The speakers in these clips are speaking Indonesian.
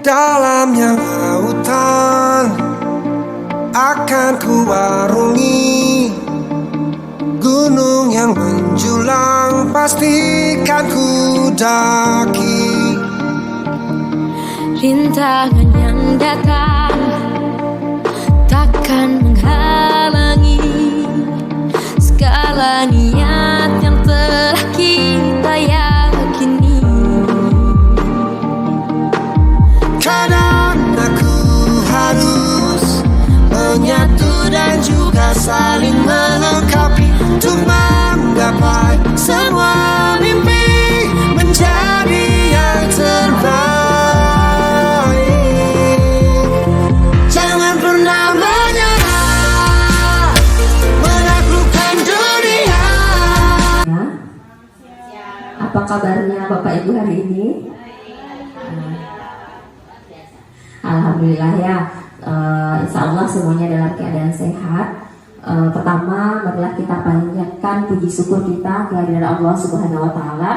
Dalamnya lautan akan ku warungi, gunung yang menjulang pastikan ku daki. Rintangan yang datang takkan menghalangi segala niat yang telah kita yakini. Kadang aku harus menyatu dan juga saling melengkapi untuk menggapai semua mimpi menjadi yang terbaik. Jangan pernah menyerah menaklukkan dunia. Apa kabarnya Bapak Ibu hari ini? Alhamdulillah ya, insya Allah semuanya dalam keadaan sehat. Pertama, marilah kita panjatkan puji syukur kita kehadiran Allah Subhanahu Wa Taala,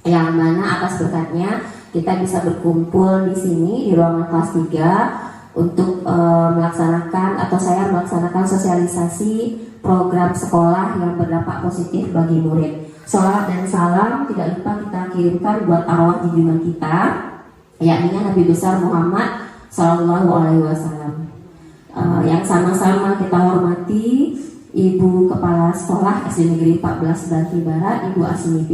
yang mana atas berkatnya kita bisa berkumpul di sini di ruangan kelas 3 untuk melaksanakan atau saya melaksanakan sosialisasi program sekolah yang berdampak positif bagi murid. Sholawat dan salam tidak lupa kita kirimkan buat arwah junjungan kita, yakni Nabi besar Muhammad Sallallahu Alaihi Wasallam. Yang sama-sama kita hormati Ibu Kepala Sekolah SD Negeri 14 Banti Barat, Ibu Asmi B.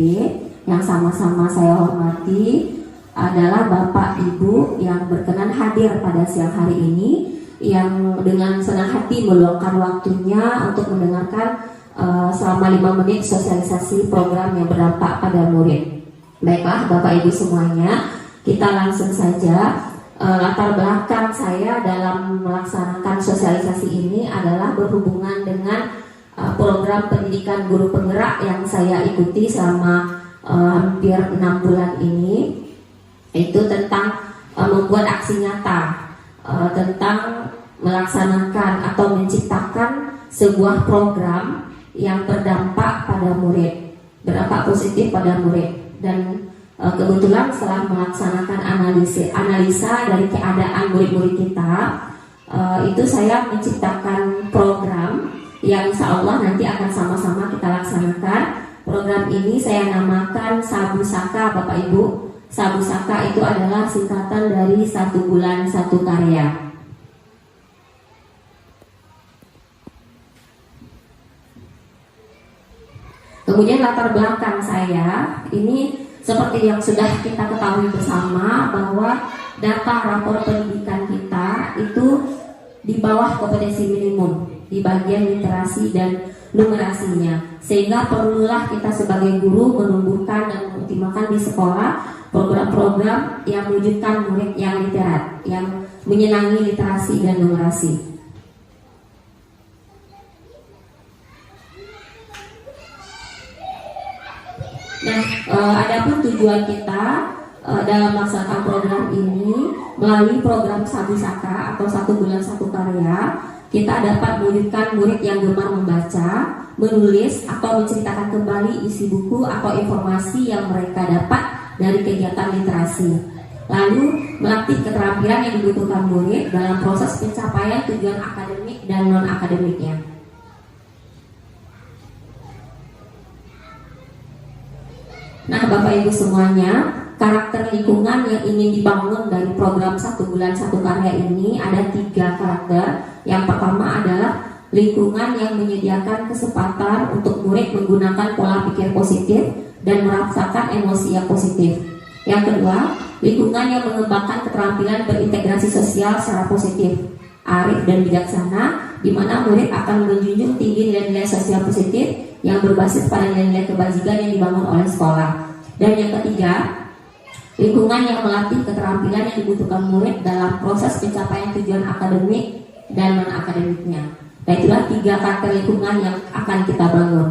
Yang sama-sama saya hormati adalah Bapak Ibu yang berkenan hadir pada siang hari ini, yang dengan senang hati meluangkan waktunya untuk mendengarkan selama 5 menit sosialisasi program yang berdampak pada murid. Baiklah Bapak Ibu semuanya, kita langsung saja. Latar belakang saya dalam melaksanakan sosialisasi ini adalah berhubungan dengan program pendidikan guru penggerak yang saya ikuti selama hampir 6 bulan ini. Itu tentang membuat aksi nyata, tentang melaksanakan atau menciptakan sebuah program yang berdampak pada murid, berdampak positif pada murid. Dan kebetulan setelah melaksanakan analisa dari keadaan murid-murid kita, itu saya menciptakan program yang insya Allah nanti akan sama-sama kita laksanakan. Program ini saya namakan Sabu Saka, Bapak Ibu. Sabu Saka itu adalah singkatan dari 1 bulan 1 karya. Kemudian latar belakang saya ini seperti yang sudah kita ketahui bersama, bahwa data rapor pendidikan kita itu di bawah kompetensi minimum di bagian literasi dan numerasinya, sehingga perlulah kita sebagai guru menumbuhkan dan mengoptimalkan di sekolah program-program yang mewujudkan murid yang literat, yang menyenangi literasi dan numerasi. Nah, adapun tujuan kita dalam melaksanakan program ini melalui program Sabu Saka atau 1 bulan 1 karya, kita dapat mewujudkan murid yang gemar membaca, menulis atau menceritakan kembali isi buku atau informasi yang mereka dapat dari kegiatan literasi. Lalu melatih keterampilan yang dibutuhkan murid dalam proses pencapaian tujuan akademik dan non akademiknya. Nah, Bapak Ibu semuanya, karakter lingkungan yang ingin dibangun dari program 1 bulan 1 karya ini ada 3 karakter. Yang pertama adalah lingkungan yang menyediakan kesempatan untuk murid menggunakan pola pikir positif dan merasakan emosi yang positif. Yang kedua, lingkungan yang mengembangkan keterampilan berintegrasi sosial secara positif, arif dan bijaksana, di mana murid akan menjunjung tinggi nilai-nilai sosial positif yang berbasis pada nilai-nilai kebajikan yang dibangun oleh sekolah. Dan yang ketiga, lingkungan yang melatih keterampilan yang dibutuhkan murid dalam proses pencapaian tujuan akademik dan non-akademiknya. Nah, itulah 3 karakter lingkungan yang akan kita bangun.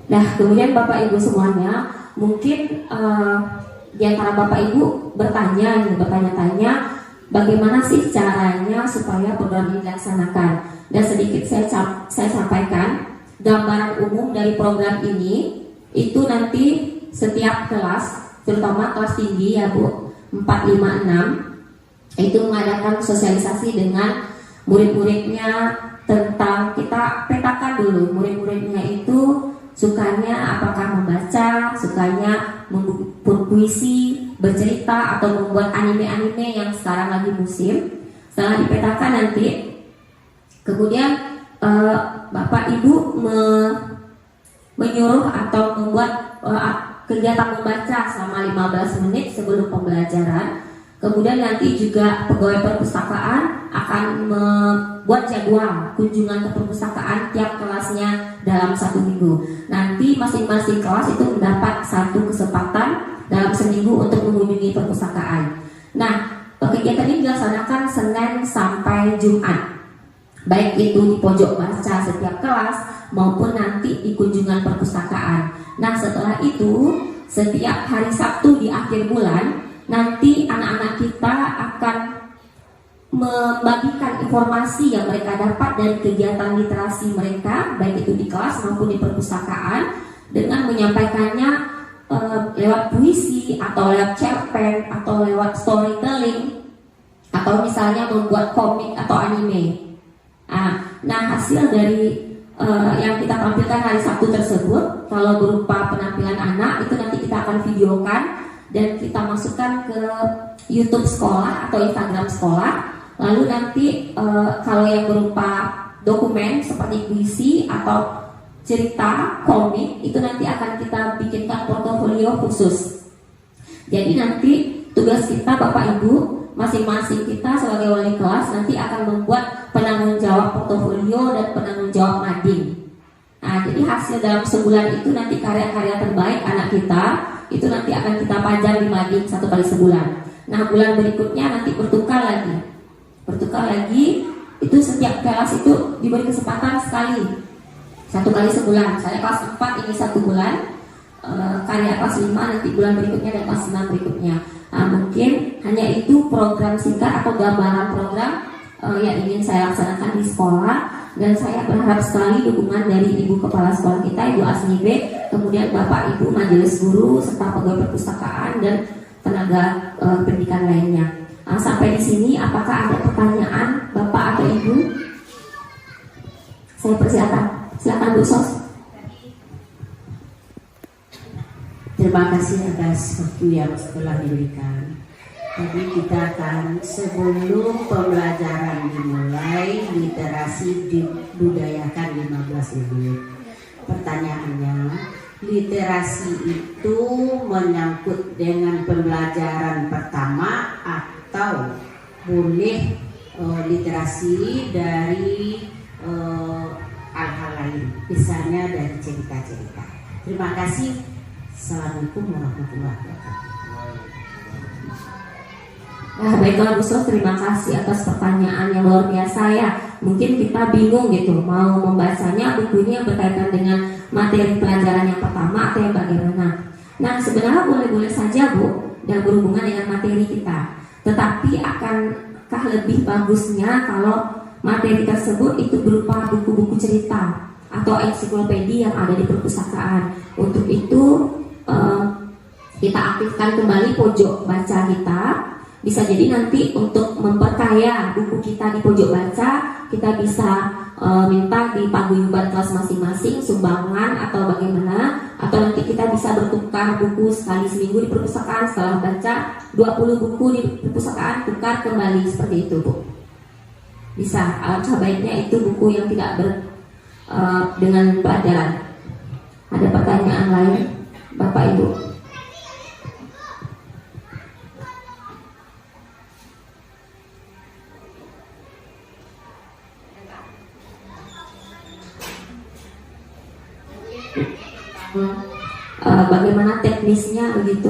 Nah, kemudian Bapak Ibu semuanya, mungkin di antara Bapak Ibu bertanya-tanya bagaimana sih caranya supaya program ini dilaksanakan. Dan sedikit saya sampaikan, gambaran umum dari program ini, itu nanti setiap kelas, terutama kelas tinggi ya Bu, 4, 5, 6, itu mengadakan sosialisasi dengan murid-muridnya tentang, kita petakan dulu murid-muridnya itu sukanya apakah membaca, sukanya berpuisi, bercerita, atau membuat anime-anime yang sekarang lagi musim. Setelah dipetakan nanti, kemudian Bapak Ibu menyuruh atau membuat kegiatan membaca selama 15 menit sebelum pembelajaran. Kemudian nanti juga pegawai perpustakaan akan membuat jadwal kunjungan ke perpustakaan tiap kelasnya dalam 1 minggu. Nanti masing-masing kelas itu mendapat 1 kesempatan dalam seminggu untuk mengunjungi perpustakaan. Nah, kegiatan ini dilaksanakan Senin sampai Jumat, baik itu di pojok baca setiap kelas maupun nanti di kunjungan perpustakaan. Nah, setelah itu setiap hari Sabtu di akhir bulan nanti anak-anak kita akan membagikan informasi yang mereka dapat dari kegiatan literasi mereka, baik itu di kelas maupun di perpustakaan, dengan menyampaikannya lewat puisi atau lewat cerpen atau lewat storytelling, atau misalnya membuat komik atau anime. Nah, hasil dari yang kita tampilkan hari Sabtu tersebut, kalau berupa penampilan anak, itu nanti kita akan videokan dan kita masukkan ke YouTube sekolah atau Instagram sekolah. Lalu nanti kalau yang berupa dokumen seperti puisi atau cerita, komik, itu nanti akan kita bikinkan portofolio khusus. Jadi nanti tugas kita Bapak Ibu, masing-masing kita sebagai wali kelas nanti akan membuat penanggung jawab portofolio dan penanggung jawab mading. Nah, jadi hasil dalam sebulan itu nanti karya-karya terbaik anak kita itu nanti akan kita pajang di mading 1 kali sebulan. Nah, bulan berikutnya nanti bertukar lagi, itu setiap kelas itu diberi kesempatan sekali, 1 kali sebulan. Saya kelas 4 ini 1 bulan, karya kelas 5 nanti bulan berikutnya dan kelas 6 berikutnya. Nah, mungkin hanya itu program singkat atau gambaran program yang ingin saya laksanakan di sekolah, dan saya berharap sekali dukungan dari Ibu Kepala Sekolah kita, Ibu Asnibe, kemudian Bapak Ibu Majelis Guru serta pegawai perpustakaan dan tenaga pendidikan lainnya. Sampai di sini, apakah ada pertanyaan Bapak atau Ibu? Saya persilakan. Silakan Bu Sos. Terima kasih atas waktu yang telah diberikan. Jadi kita akan, sebelum pembelajaran dimulai, literasi dibudayakan 15 menit. Pertanyaannya, literasi itu menyangkut dengan pembelajaran pertama atau boleh literasi dari hal-hal lain, misalnya dari cerita-cerita. Terima kasih. Assalamualaikum warahmatullahi wabarakatuh. Nah, baiklah Bu Sos, terima kasih atas pertanyaan yang luar biasa ya. Mungkin kita bingung gitu mau membacanya bukunya yang berkaitan dengan materi pelajaran yang pertama atau yang bagaimana. Nah, sebenarnya boleh-boleh saja Bu, yang berhubungan dengan materi kita. Tetapi akankah lebih bagusnya kalau materi tersebut itu berupa buku-buku cerita atau ensiklopedia yang ada di perpustakaan. Untuk itu kita aktifkan kembali pojok baca kita. Bisa jadi nanti untuk memperkaya buku kita di pojok baca, kita bisa minta di paguyuban kelas masing-masing sumbangan atau bagaimana, atau nanti kita bisa bertukar buku sekali seminggu di perpustakaan. Setelah baca 20 buku di perpustakaan, tukar kembali, seperti itu Bu. Bisa, alangkah baiknya itu buku yang tidak dengan pelajaran. Ada pertanyaan lain Bapak Ibu? Bagaimana teknisnya begitu?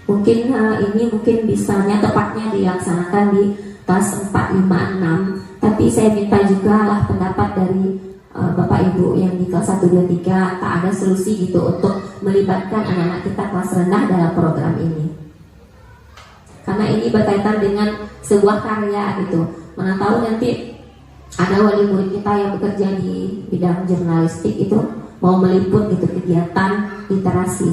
Mungkin ini bisanya tepatnya dilaksanakan di kelas 4, 5, 6. Tapi saya minta juga lah pendapat dari Bapak Ibu yang di kelas 1, 2, 3, tak ada solusi gitu untuk melibatkan anak-anak kita kelas rendah dalam program ini. Karena ini berkaitan dengan sebuah karya gitu. Mana tahu nanti ada wali murid kita yang bekerja di bidang jurnalistik itu mau meliput gitu kegiatan literasi,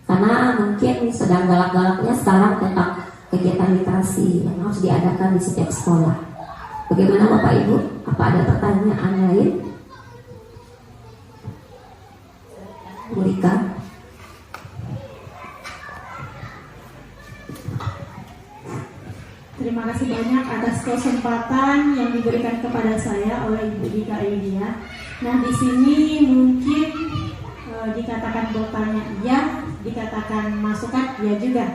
karena mungkin sedang galak-galaknya sekarang tentang kegiatan literasi yang harus diadakan di setiap sekolah. Bagaimana Bapak Ibu? Apa ada pertanyaan lain? Bu Rika? Terima kasih banyak atas kesempatan yang diberikan kepada saya oleh Ibu Dika Ayudia. Nah, di sini mungkin dikatakan bertanya iya, dikatakan masukan iya juga.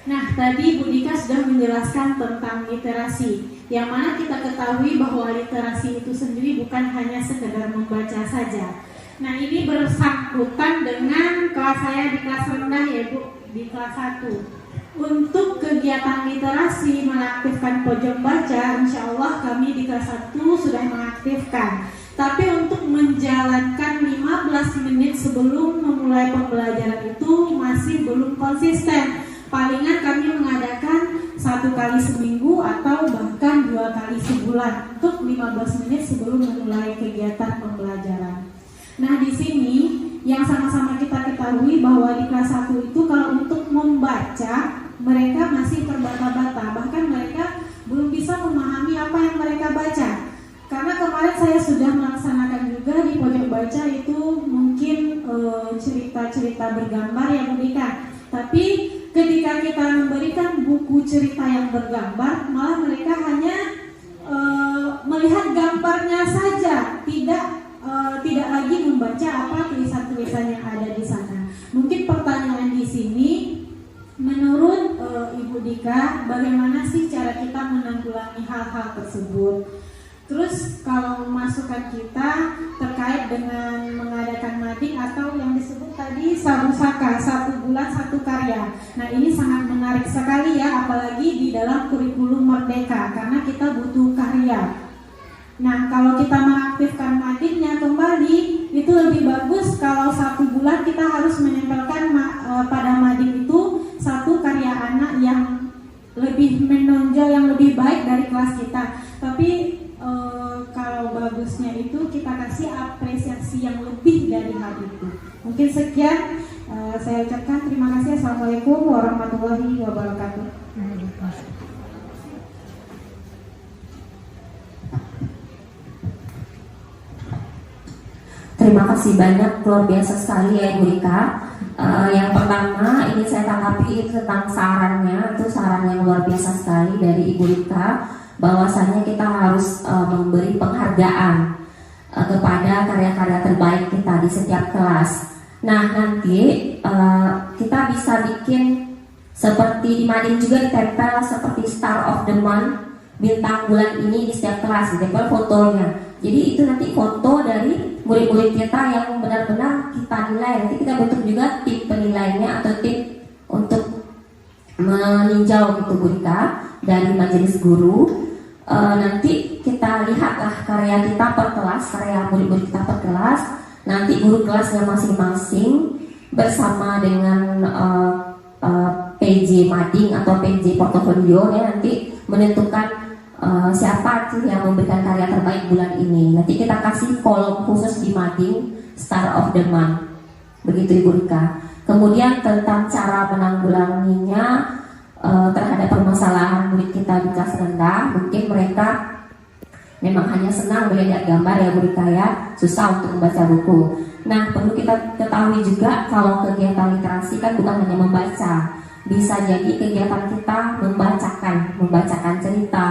Nah, tadi Bu Dika sudah menjelaskan tentang literasi, yang mana kita ketahui bahwa literasi itu sendiri bukan hanya sekedar membaca saja. Nah, ini bersangkutan dengan kelas saya di kelas rendah, ya Bu, di kelas 1. Untuk kegiatan literasi mengaktifkan pojok baca, insya Allah kami di kelas 1 sudah mengaktifkan. Tapi untuk menjalankan 15 menit sebelum memulai pembelajaran itu masih belum konsisten. Palingan kami mengadakan 1 kali seminggu atau bahkan 2 kali sebulan untuk 15 menit sebelum memulai kegiatan pembelajaran. Nah, di sini yang sama-sama kita ketahui bahwa di kelas 1 itu kalau untuk membaca mereka masih terbata-bata, bahkan mereka belum bisa memahami apa yang mereka baca. Karena kemarin saya sudah melaksanakan juga di pojok baca itu mungkin cerita-cerita bergambar yang memberikan. Tapi ketika kita memberikan buku cerita yang bergambar, malah mereka hanya melihat gambarnya saja, tidak lagi membaca apa tulisan-tulisan yang ada di sana. Mungkin pertanyaan di sini, menurut Ibu Dika, bagaimana sih cara kita menanggulangi hal-hal tersebut? Terus kalau masukan kita terkait dengan mengadakan mading atau yang disebut tadi sabusaka, 1 bulan 1 karya. Nah, ini sangat menarik sekali ya, apalagi di dalam kurikulum Merdeka, karena kita butuh karya. Nah, kalau kita mengaktifkan madingnya kembali, itu lebih bagus kalau 1 bulan kita harus menempelkan pada mading itu 1 karya anak yang lebih menonjol, yang lebih baik dari kelas kita. Tapi kalau bagusnya itu kita kasih apresiasi yang lebih dari hal itu. Mungkin sekian saya ucapkan terima kasih. Assalamualaikum warahmatullahi wabarakatuh. Terima kasih banyak, luar biasa sekali ya Ibu Rika. Yang pertama ini saya tanggapi tentang sarannya, itu saran yang luar biasa sekali dari Ibu Rika, bahwasanya kita harus memberi penghargaan kepada karya-karya terbaik kita di setiap kelas. Nah, nanti kita bisa bikin seperti di mading juga ditempel seperti Star of the Month, bintang bulan ini di setiap kelas, ditempel fotonya. Jadi itu nanti foto dari murid-murid kita yang benar-benar kita nilai. Nanti kita bentuk juga tim penilainya atau tim untuk meninjau gitu Bu Rika dari majelis guru. Nanti kita lihatlah karya kita per kelas, karya murid-murid kita per kelas. Nanti guru kelasnya masing-masing bersama dengan PJ mading atau PJ portofolio ya, nanti menentukan siapa sih yang memberikan karya terbaik bulan ini. Nanti kita kasih kolom khusus di mading Star of the Month. Begitu Ibu Rika. Kemudian tentang cara menanggulanginya terhadap permasalahan murid kita di kelas rendah, mungkin mereka memang hanya senang melihat gambar ya Bu Rika ya, susah untuk membaca buku. Nah, perlu kita ketahui juga kalau kegiatan literasi kan bukan hanya membaca, bisa jadi kegiatan kita membacakan cerita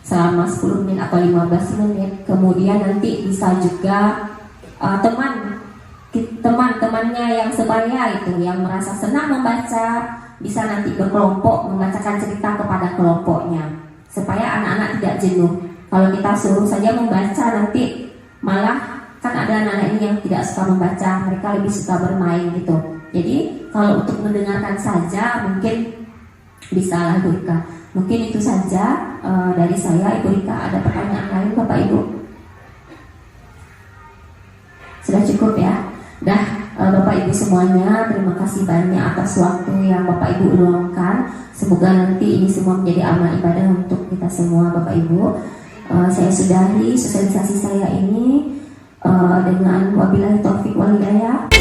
selama 10 menit atau 15 menit. Kemudian nanti bisa juga teman-temannya yang sebaya itu yang merasa senang membaca bisa nanti berkelompok membacakan cerita kepada kelompoknya supaya anak-anak tidak jenuh. Kalau kita suruh saja membaca, nanti malah kan ada anak-anak ini yang tidak suka membaca, mereka lebih suka bermain gitu. Jadi kalau untuk mendengarkan saja mungkin bisa lah Ibu Rika. Mungkin itu saja dari saya. Ibu Rika, ada pertanyaan lain Bapak Ibu? Sudah cukup ya? Bapak Ibu semuanya, terima kasih banyak atas waktu yang Bapak Ibu luangkan. Semoga nanti ini semua menjadi amal ibadah untuk kita semua Bapak Ibu. saya sudahi sosialisasi saya ini dengan wabillahi taufik wal hidayah.